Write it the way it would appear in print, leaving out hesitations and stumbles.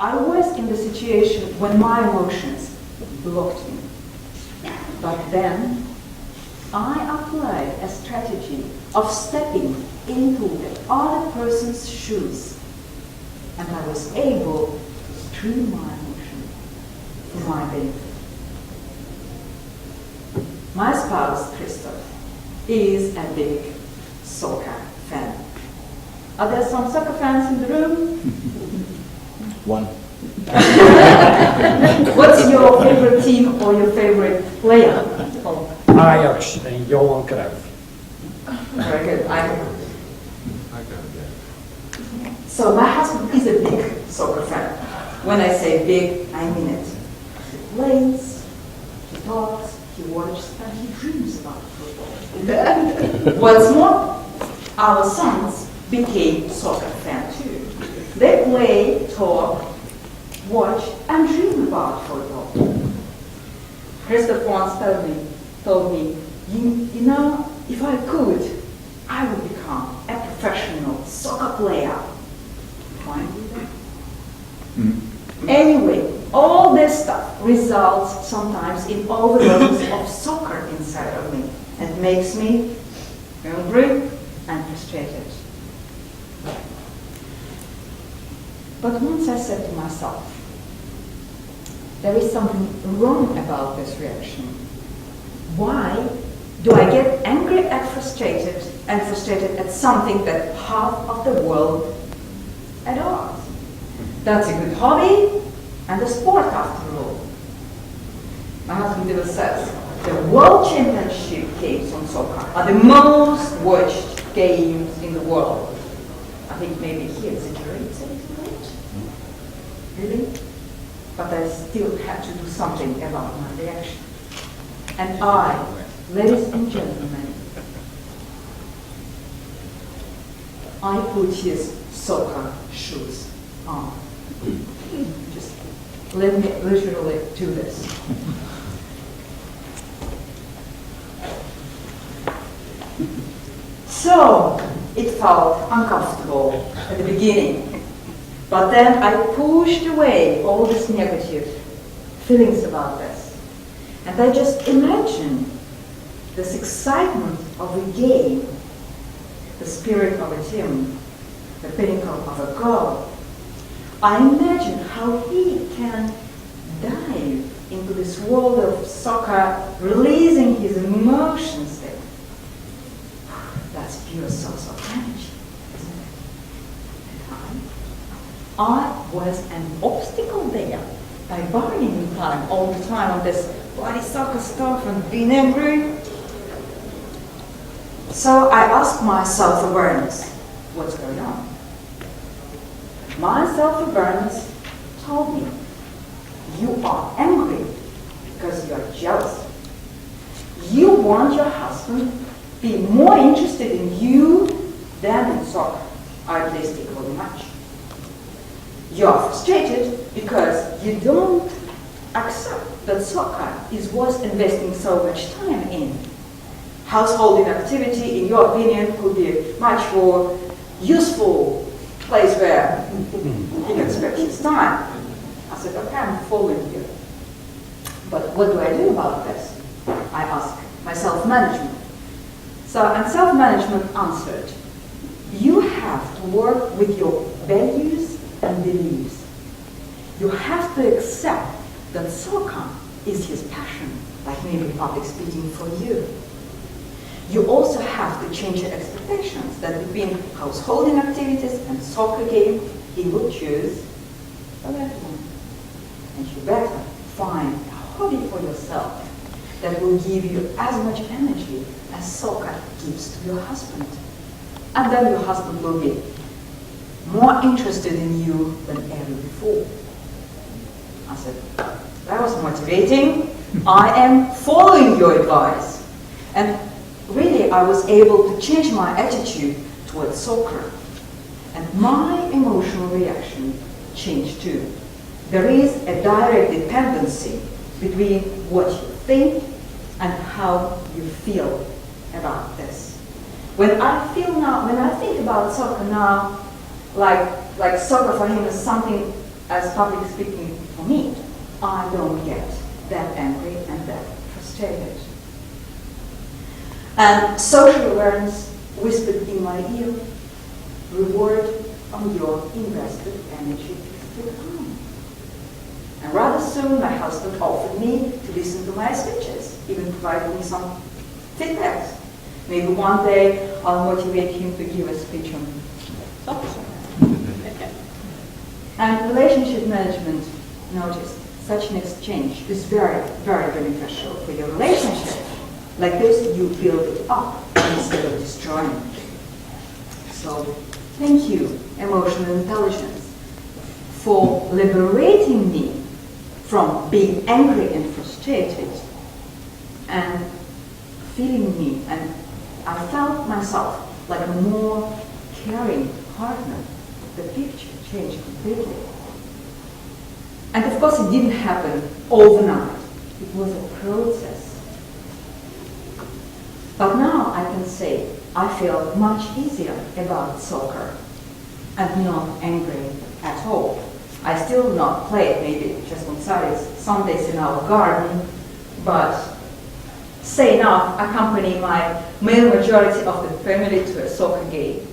I was in the situation when my emotions blocked me. But then I applied a strategy of stepping into the other person's shoes, and I was able to stream my emotion for my benefit. My spouse, Christoph, is a big soccer fan. Are there some soccer fans in the room? One. What's your favorite team or your favorite player? Ajax en Johan Cruijff. Very good. So my husband is a big soccer fan. When I say big, I mean it. He plays, he talks, he watches, and he dreams about football. What's more, our sons became soccer fans too. They play, talk, watch, and dream about football. Christoph once told me, you know, if I could, I would become a professional soccer player. Can I do that? Anyway, all this stuff results sometimes in overdose of soccer inside of me and makes me angry and frustrated. But once I said to myself, there is something wrong about this reaction. Why do I get angry and frustrated at something that half of the world adores? That's a good hobby and a sport after all. My husband even says the World Championship games on soccer are the most watched games in the world. I think maybe he exaggerates a little bit. Really? But I still had to do something about my reaction. And I, ladies and gentlemen, I put his soccer shoes on. Just let me literally do this. So, it felt uncomfortable at the beginning. But then I pushed away all these negative feelings about this. And I just imagined this excitement of a game, the spirit of a team, the pinnacle of a goal. I imagine how he can dive into this world of soccer, releasing his emotions there. That's pure source of energy, isn't it? I was an obstacle there by buying time all the time on this bloody soccer stuff and being angry. So I asked my self-awareness, what's going on? My self-awareness told me, you are angry because you are jealous. You want your husband to be more interested in you than in soccer, or at least equally much. You are frustrated because you don't accept that soccer is worth investing so much time in. Householding activity, in your opinion, could be a much more useful place where he can spend his time. I said, okay, I'm following you. But what do I do about this? I asked my self-management. And self-management answered, you have to work with your values and beliefs. You have to accept that soccer is his passion, like maybe public speaking for you. You also have to change your expectations that between householding activities and soccer game, he will choose the left one. And you better find a hobby for yourself that will give you as much energy as soccer gives to your husband. And then your husband will be more interested in you than ever before. I said, that was motivating. I am following your advice. And really, I was able to change my attitude towards soccer. And my emotional reaction changed too. There is a direct dependency between what you think and how you feel about this. When I think about soccer now, like soccer for him is something as public speaking for me, I don't get that angry and that frustrated. And social awareness whispered in my ear, reward on your invested energy is to come. And rather soon my husband offered me to listen to my speeches, even provided me some feedbacks. Maybe one day I'll motivate him to give a speech on soccer. And relationship management noticed such an exchange is very, very beneficial for your relationship. Like this, you build it up instead of destroying it. So, thank you, emotional intelligence, for liberating me from being angry and frustrated and feeling me. And I felt myself like a more caring partner. The picture changed completely. And of course, it didn't happen overnight. It was a process. But now I can say I feel much easier about soccer and not angry at all. I still not play it, maybe just on Sundays in our garden, but say enough, accompany my male majority of the family to a soccer game.